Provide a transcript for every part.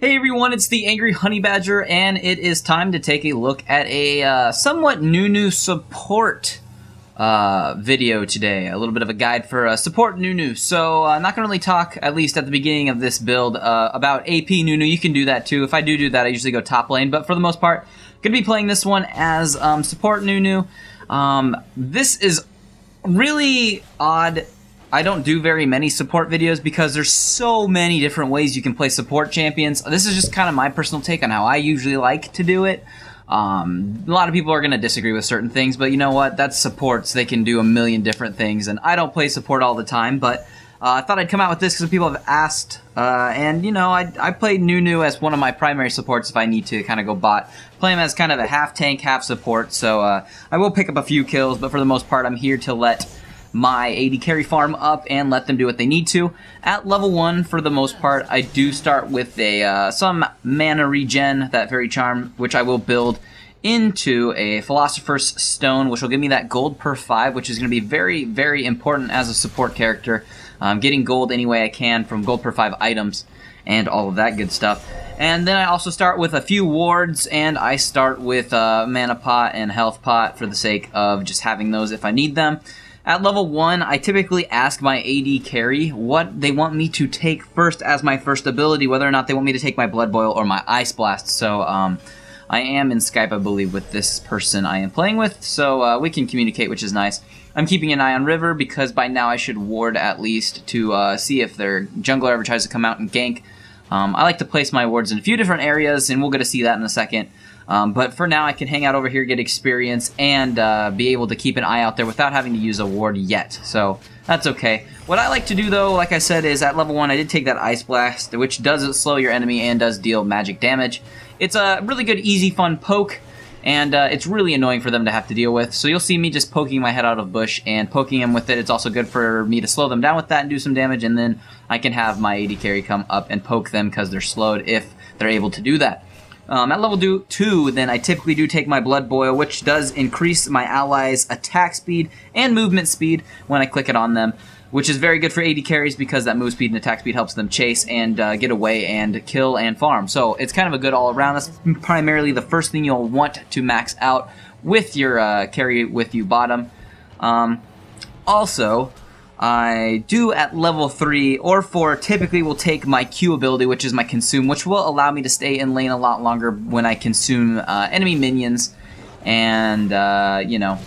Hey everyone, it's the Angry Honey Badger, and it is time to take a look at a somewhat Nunu support video today. A little bit of a guide for support Nunu. So I'm not going to really talk, at least at the beginning of this build, about AP Nunu. You can do that too. If I do that, I usually go top lane, but for the most part, going to be playing this one as support Nunu. This is really odd. I don't do very many support videos because there's so many different ways you can play support champions. This is just kind of my personal take on how I usually like to do it. A lot of people are going to disagree with certain things, but you know what? That's supports. They can do a million different things, and I don't play support all the time, but I thought I'd come out with this because people have asked, and you know, I play Nunu as one of my primary supports if I need to kind of go bot. Play him as kind of a half tank, half support, so I will pick up a few kills, but for the most part, I'm here to let my AD carry farm up and let them do what they need to. At level 1, for the most part, I do start with a some mana regen, that fairy charm, which I will build into a Philosopher's Stone, which will give me that gold per 5, which is going to be very, very important as a support character. Getting gold any way I can from gold per 5 items and all of that good stuff. And then I also start with a few wards, and I start with mana pot and health pot for the sake of just having those if I need them. At level 1, I typically ask my AD carry what they want me to take first as my first ability, whether or not they want me to take my Blood Boil or my Ice Blast. So I am in Skype, I believe, with this person I am playing with, so we can communicate, which is nice. I'm keeping an eye on River because by now I should ward at least to see if their jungler ever tries to come out and gank. I like to place my wards in a few different areas, and we'll get to see that in a second. But for now, I can hang out over here, get experience, and be able to keep an eye out there without having to use a ward yet. So that's okay. What I like to do, though, like I said, is at level 1, I did take that Ice Blast, which does slow your enemy and does deal magic damage. It's a really good, easy, fun poke, and it's really annoying for them to have to deal with. So you'll see me just poking my head out of bush and poking them with it. It's also good for me to slow them down with that and do some damage, and then I can have my AD carry come up and poke them because they're slowed if they're able to do that. At level 2, then I typically do take my Blood Boil, which does increase my allies' attack speed and movement speed when I click it on them, which is very good for AD carries because that move speed and attack speed helps them chase and get away and kill and farm. So it's kind of a good all-around. That's primarily the first thing you'll want to max out with your carry with you bottom. Also, I do at level 3 or 4 typically will take my Q ability, which is my consume, which will allow me to stay in lane a lot longer when I consume enemy minions and, you know,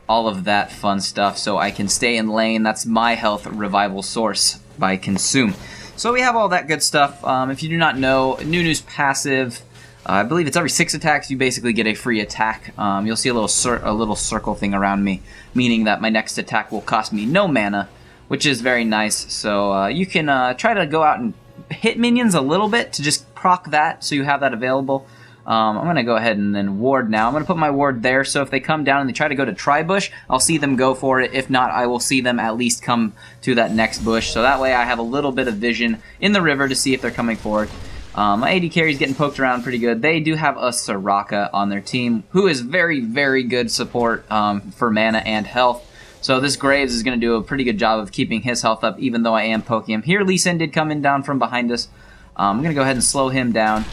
all of that fun stuff, so I can stay in lane. That's my health revival source by consume. So we have all that good stuff. If you do not know, Nunu's passive, I believe it's every 6 attacks you basically get a free attack. You'll see a little circle thing around me, meaning that my next attack will cost me no mana, which is very nice. So you can try to go out and hit minions a little bit to just proc that, so you have that available. I'm going to go ahead and then ward now. I'm going to put my ward there, so if they come down and they try to go to tri-bush, I'll see them go for it. If not, I will see them at least come to that next bush. So that way I have a little bit of vision in the river to see if they're coming forward. My AD carry is getting poked around pretty good. They do have a Soraka on their team, who is very, very good support for mana and health. So this Graves is going to do a pretty good job of keeping his health up, even though I am poking him. Here, Lee Sin did come in down from behind us. I'm going to go ahead and slow him down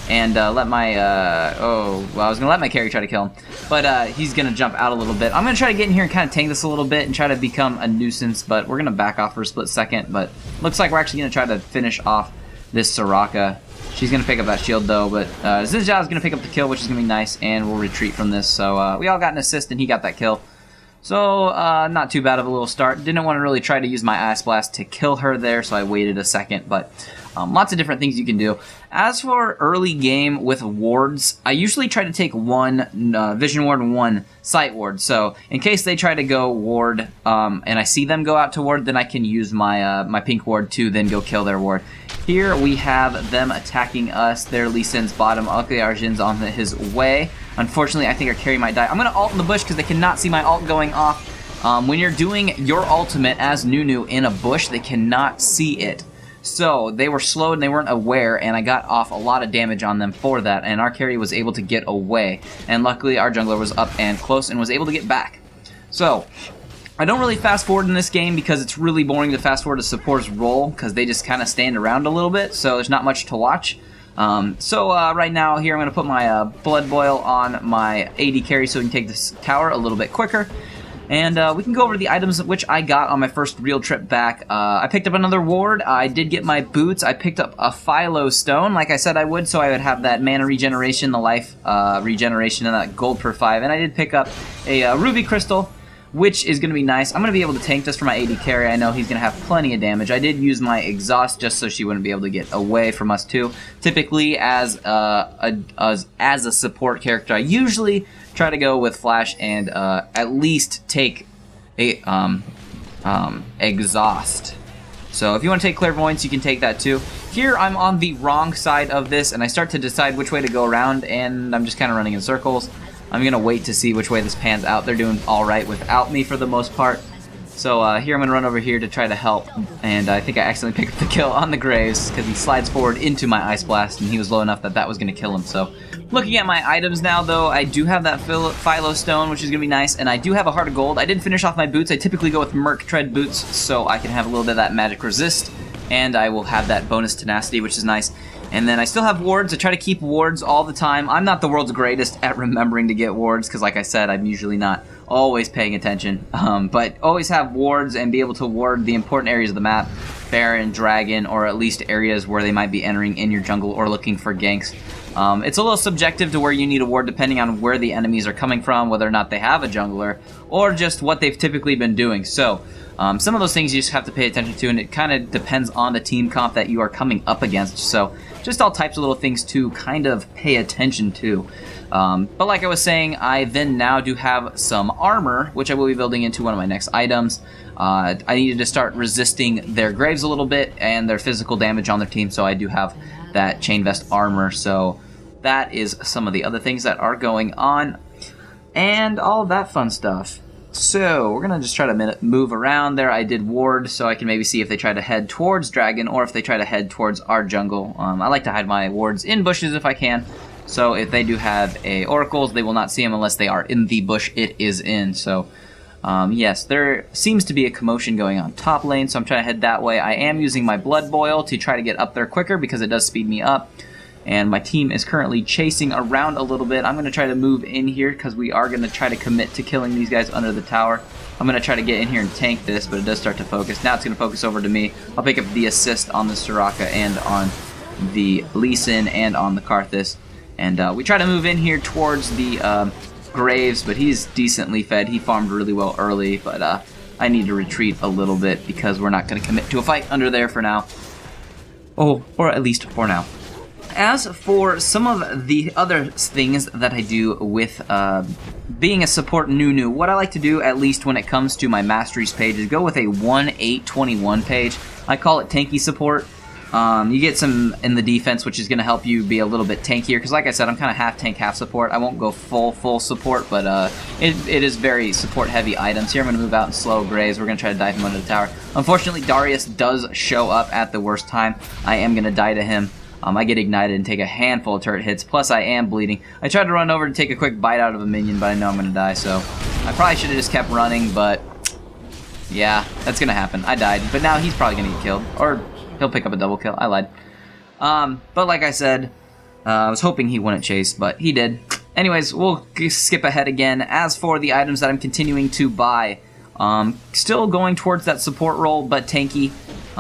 and let my... I was going to let my carry try to kill him, but he's going to jump out a little bit. I'm going to try to get in here and kind of tank this a little bit and try to become a nuisance, but we're going to back off for a split second. But looks like we're actually going to try to finish off this Soraka. She's going to pick up that shield, though, but Zinjao is going to pick up the kill, which is going to be nice, and we'll retreat from this. So we all got an assist, and he got that kill. So not too bad of a little start. Didn't want to really try to use my Ice Blast to kill her there, so I waited a second, but lots of different things you can do. As for early game with wards, I usually try to take one Vision Ward and one Sight Ward. So in case they try to go ward and I see them go out to ward, then I can use my, my pink ward to then go kill their ward. Here we have them attacking us. There, Lee Sin's bottom. Luckily, Arjun's on his way. Unfortunately, I think our carry might die. I'm going to ult in the bush because they cannot see my ult going off. When you're doing your ultimate as Nunu in a bush, they cannot see it. So they were slowed and they weren't aware, and I got off a lot of damage on them for that, and our carry was able to get away. And luckily, our jungler was up and close and was able to get back. So I don't really fast forward in this game because it's really boring to fast forward to support's role because they just kind of stand around a little bit, so there's not much to watch. Right now here I'm going to put my Blood Boil on my AD carry so we can take this tower a little bit quicker. And we can go over the items which I got on my first real trip back. I picked up another ward. I did get my boots. I picked up a Philo Stone, like I said I would, so I would have that mana regeneration, the life regeneration, and that gold per 5. And I did pick up a Ruby Crystal, which is going to be nice. I'm going to be able to tank this for my AD carry. I know he's going to have plenty of damage. I did use my exhaust just so she wouldn't be able to get away from us too. Typically, as a support character, I usually try to go with flash and at least take a exhaust. So if you want to take clairvoyance, you can take that too. Here I'm on the wrong side of this, and I start to decide which way to go around, and I'm just kind of running in circles. I'm going to wait to see which way this pans out. They're doing alright without me for the most part. So here I'm going to run over here to try to help, and I think I accidentally picked up the kill on the Graves because he slides forward into my Ice Blast, and he was low enough that that was going to kill him. So looking at my items now, though, I do have that Philo Stone, which is going to be nice, and I do have a Heart of Gold. I did finish off my boots. I typically go with Merc Tread boots so I can have a little bit of that magic resist, and I will have that bonus tenacity, which is nice. And then I still have wards. I try to keep wards all the time. I'm not the world's greatest at remembering to get wards because, like I said, I'm usually not always paying attention. But always have wards and be able to ward the important areas of the map, Baron, Dragon, or at least areas where they might be entering in your jungle or looking for ganks. It's a little subjective to where you need a ward depending on where the enemies are coming from, whether or not they have a jungler, or just what they've typically been doing. So some of those things you just have to pay attention to, and it kind of depends on the team comp that you are coming up against. So just all types of little things to kind of pay attention to. But like I was saying, I then now do have some armor, which I will be building into one of my next items. I needed to start resisting their Graves a little bit and their physical damage on their team, so I do have that Chain Vest armor. So that is some of the other things that are going on, and all of that fun stuff. So we're gonna just try to move around there. I did ward so I can maybe see if they try to head towards Dragon or if they try to head towards our jungle. I like to hide my wards in bushes if I can. So if they do have a oracles, they will not see them unless they are in the bush it is in. So yes, there seems to be a commotion going on top lane, so I'm trying to head that way. I am using my Blood Boil to try to get up there quicker because it does speed me up. And my team is currently chasing around a little bit. I'm going to try to move in here because we are going to try to commit to killing these guys under the tower. I'm going to try to get in here and tank this, but it does start to focus. Now it's going to focus over to me. I'll pick up the assist on the Soraka and on the Lee Sin and on the Karthus. And we try to move in here towards the Graves, but he's decently fed. He farmed really well early, but I need to retreat a little bit because we're not going to commit to a fight under there for now. Oh, or at least for now. As for some of the other things that I do with being a support Nunu, what I like to do, at least when it comes to my masteries page, is go with a 1-8-21 page. I call it tanky support. You get some in the defense, which is going to help you be a little bit tankier, because like I said, I'm kind of half tank, half support. I won't go full support, but it is very support-heavy items. Here I'm going to move out and slow Graves. We're going to try to dive him under the tower. Unfortunately, Darius does show up at the worst time. I am going to die to him. I get ignited and take a handful of turret hits, plus I am bleeding. I tried to run over to take a quick bite out of a minion, but I know I'm going to die, so I probably should have just kept running, but yeah, that's going to happen. I died, but now he's probably going to get killed, or he'll pick up a double kill. I lied. But like I said, I was hoping he wouldn't chase, but he did. Anyways, we'll skip ahead again. As for the items that I'm continuing to buy, still going towards that support role, but tanky.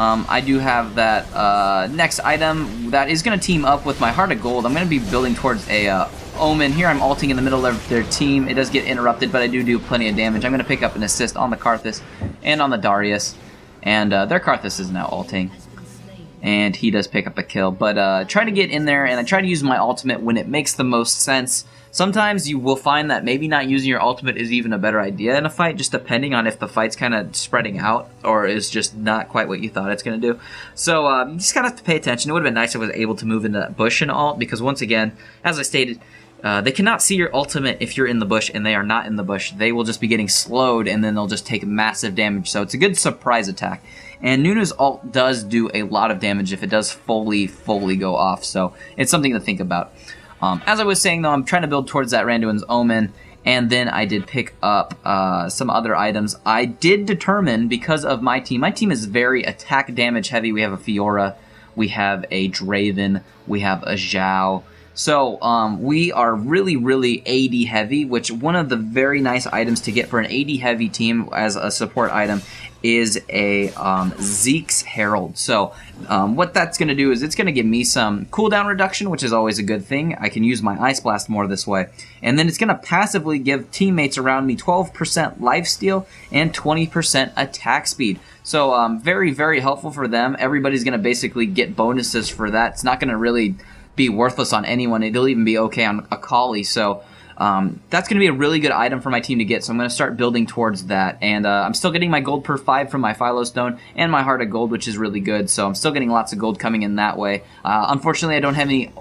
I do have that next item that is going to team up with my Heart of Gold. I'm going to be building towards a Omen. Here I'm ulting in the middle of their team. It does get interrupted, but I do plenty of damage. I'm going to pick up an assist on the Karthus and on the Darius. And their Karthus is now ulting. And he does pick up a kill. But try to get in there, and I try to use my ultimate when it makes the most sense. Sometimes you will find that maybe not using your ultimate is even a better idea in a fight, just depending on if the fight's kind of spreading out or is just not quite what you thought it's going to do. So you just kind of have to pay attention. It would have been nice if I was able to move into that bush and ult, because once again, as I stated, they cannot see your ultimate if you're in the bush and they are not in the bush. They will just be getting slowed, and then they'll just take massive damage. So it's a good surprise attack. And Nunu's ult does do a lot of damage if it does fully go off. So it's something to think about. As I was saying, though, I'm trying to build towards that Randuin's Omen, and then I did pick up some other items. I did determine, because of my team is very attack damage heavy. We have a Fiora, we have a Draven, we have a Zhao. So we are really, really AD heavy, which one of the very nice items to get for an AD heavy team as a support item is a Zeke's Herald. So what that's going to do is it's going to give me some cooldown reduction, which is always a good thing. I can use my Ice Blast more this way. And then it's going to passively give teammates around me 12% lifesteal and 20% attack speed. So very, very helpful for them. Everybody's going to basically get bonuses for that. It's not going to really be worthless on anyone. It'll even be okay on Akali. So that's going to be a really good item for my team to get, so I'm going to start building towards that. And I'm still getting my gold per 5 from my Philo Stone and my Heart of Gold, which is really good, so I'm still getting lots of gold coming in that way. Unfortunately, I don't have any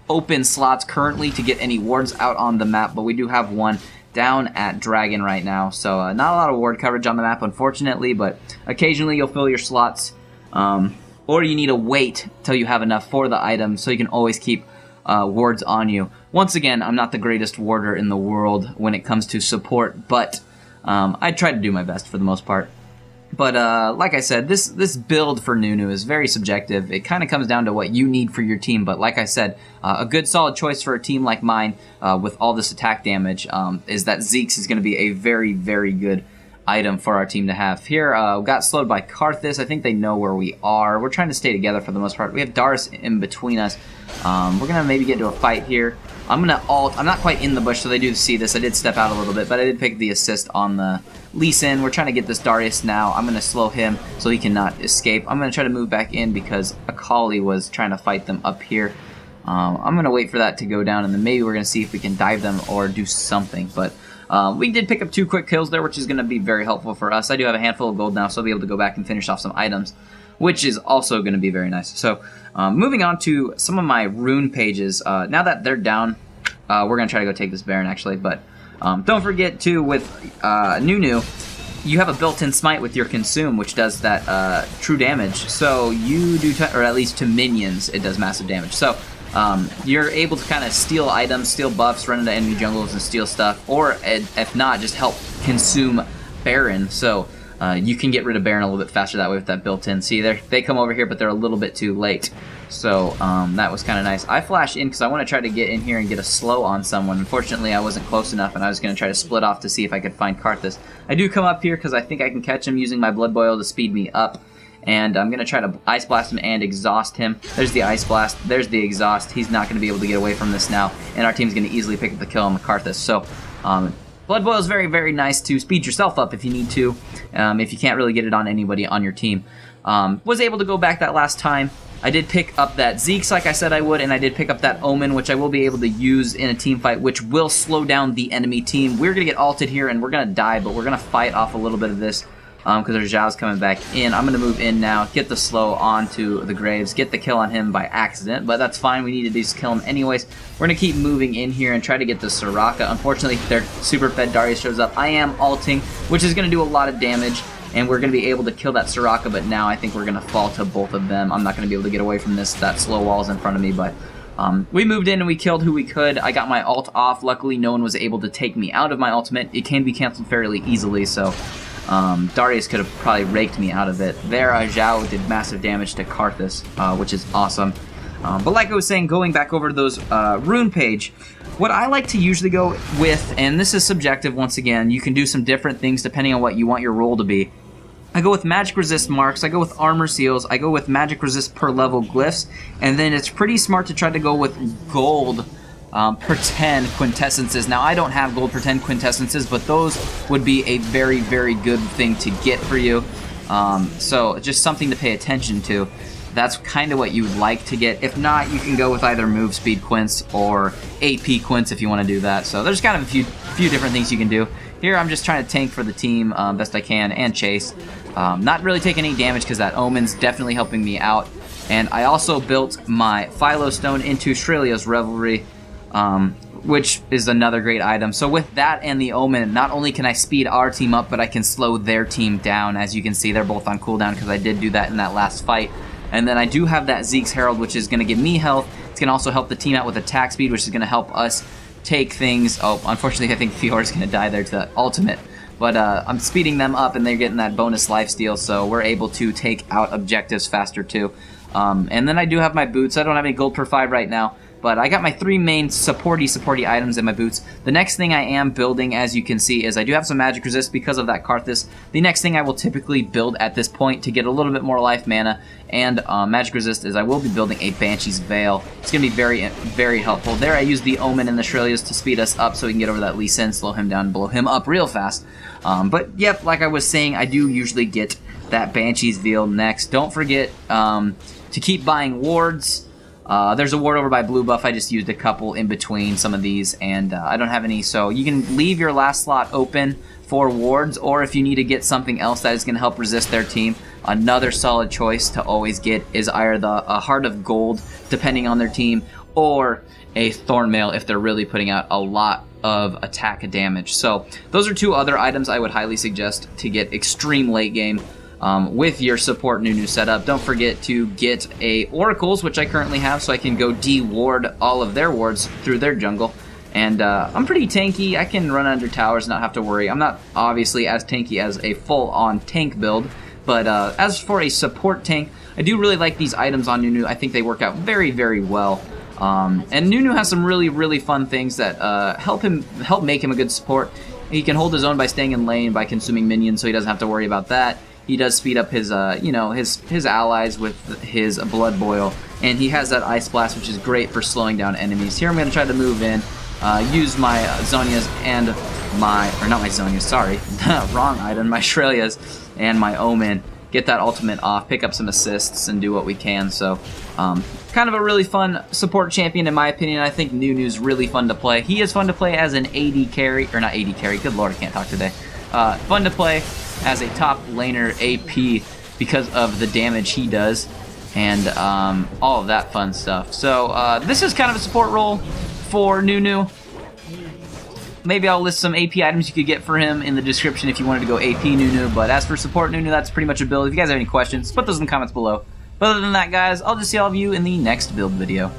open slots currently to get any wards out on the map, but we do have one down at Dragon right now, so not a lot of ward coverage on the map, unfortunately, but occasionally you'll fill your slots, or you need to wait till you have enough for the item, so you can always keep wards on you. Once again, I'm not the greatest warder in the world when it comes to support, but I try to do my best for the most part. But like I said, this build for Nunu is very subjective. It kind of comes down to what you need for your team, but like I said, a good solid choice for a team like mine with all this attack damage is that Zeke's is going to be a very, very good item for our team to have. Here, got slowed by Karthus. I think they know where we are. We're trying to stay together for the most part. We have Darius in between us. We're going to maybe get into a fight here. I'm going to ult. I'm not quite in the bush, so they do see this. I did step out a little bit, but I did pick the assist on the Lee Sin. We're trying to get this Darius now. I'm going to slow him so he cannot escape. I'm going to try to move back in because Akali was trying to fight them up here. I'm going to wait for that to go down, and then maybe we're going to see if we can dive them or do something, but we did pick up 2 quick kills there, which is going to be very helpful for us. I do have a handful of gold now, so I'll be able to go back and finish off some items, which is also going to be very nice. So, moving on to some of my rune pages. Now that they're down, we're going to try to go take this Baron, actually. But don't forget, too, with Nunu, you have a built-in smite with your Consume, which does that true damage. So, you do, or at least to minions, it does massive damage. So, you're able to kind of steal items, steal buffs, run into enemy jungles and steal stuff, or if not, just help consume Baron. So you can get rid of Baron a little bit faster that way with that built-in. See, they come over here, but they're a little bit too late. So that was kind of nice. I flash in because I want to try to get in here and get a slow on someone. Unfortunately, I wasn't close enough, and I was going to try to split off to see if I could find Karthus. I do come up here because I think I can catch him using my Blood Boil to speed me up. And I'm going to try to Ice Blast him and exhaust him. There's the Ice Blast. There's the exhaust. He's not going to be able to get away from this now. And our team's going to easily pick up the kill on the Karthus. So, Blood Boil is very, very nice to speed yourself up if you need to. If you can't really get it on anybody on your team. Was able to go back that last time. I did pick up that Zeke's like I said I would. And I did pick up that Omen, which I will be able to use in a team fight, which will slow down the enemy team. We're going to get ulted here and we're going to die. But we're going to fight off a little bit of this. Because there's Zhao's coming back in. I'm going to move in now, get the slow onto the Graves, get the kill on him by accident, but that's fine. We needed to just kill him anyways. We're going to keep moving in here and try to get the Soraka. Unfortunately, their super fed Darius shows up. I am ulting, which is going to do a lot of damage, and we're going to be able to kill that Soraka, but now I think we're going to fall to both of them. I'm not going to be able to get away from this. That slow wall's in front of me, but we moved in and we killed who we could. I got my ult off. Luckily, no one was able to take me out of my ultimate. It can be canceled fairly easily, so Darius could have probably raked me out of it. There, Zhao did massive damage to Karthus, which is awesome. But like I was saying, going back over to those rune page, what I like to usually go with, and this is subjective once again, you can do some different things depending on what you want your role to be. I go with magic resist marks, I go with armor seals, I go with magic resist per level glyphs, and then it's pretty smart to try to go with gold per 10 quintessences. Now, I don't have gold per 10 quintessences, but those would be a very, very good thing to get for you. So just something to pay attention to. That's kind of what you would like to get. If not, you can go with either move speed quints or AP quints if you want to do that. So there's kind of a few different things you can do. Here, I'm just trying to tank for the team best I can and chase. Not really taking any damage because that Omen's definitely helping me out. And I also built my Philo Stone into Shrelia's Revelry, which is another great item. So with that and the Omen, not only can I speed our team up, but I can slow their team down. As you can see, they're both on cooldown because I did do that in that last fight. And then I do have that Zeke's Herald, which is going to give me health. It's going to also help the team out with attack speed, which is going to help us take things. Oh, unfortunately, I think Fiora's going to die there to the ultimate. But I'm speeding them up, and they're getting that bonus lifesteal, so we're able to take out objectives faster, too. And then I do have my boots. I don't have any gold per 5 right now, but I got my 3 main supporty items in my boots. The next thing I am building, as you can see, is I do have some magic resist because of that Karthus. The next thing I will typically build at this point to get a little bit more life, mana, and magic resist is I will be building a Banshee's Veil. It's going to be very, very helpful. There I use the Omen and the Shrelias to speed us up so we can get over that Lee Sin, slow him down, and blow him up real fast. But yep, like I was saying, I do usually get that Banshee's Veil next. Don't forget to keep buying wards. There's a ward over by blue buff. I just used a couple in between some of these, and I don't have any, so you can leave your last slot open for wards, or if you need to get something else that is going to help resist their team, another solid choice to always get is either a Heart of Gold, depending on their team, or a Thornmail if they're really putting out a lot of attack damage. So those are 2 other items I would highly suggest to get extreme late game with your support Nunu setup. Don't forget to get a Oracles, which I currently have, so I can go de-ward all of their wards through their jungle. And I'm pretty tanky. I can run under towers, not have to worry. I'm not obviously as tanky as a full-on tank build, but as for a support tank, I do really like these items on Nunu. I think they work out very, very well. And Nunu has some really, really fun things that help make him a good support. He can hold his own by staying in lane, by consuming minions, so he doesn't have to worry about that. He does speed up his, his allies with his Blood Boil, and he has that Ice Blast, which is great for slowing down enemies. Here I'm going to try to move in, use my Zhonya's and not my Zhonya's, sorry, wrong item, my Shrelias and my Omen, get that ultimate off, pick up some assists, and do what we can. So, kind of a really fun support champion in my opinion. I think Nunu's really fun to play. He is fun to play as an AD carry, or not AD carry, good lord, I can't talk today. Fun to play as a top laner AP because of the damage he does and all of that fun stuff. So this is kind of a support role for Nunu. Maybe I'll list some AP items you could get for him in the description if you wanted to go AP Nunu, but as for support Nunu, that's pretty much a build. If you guys have any questions, put those in the comments below. But other than that, guys, I'll just see all of you in the next build video.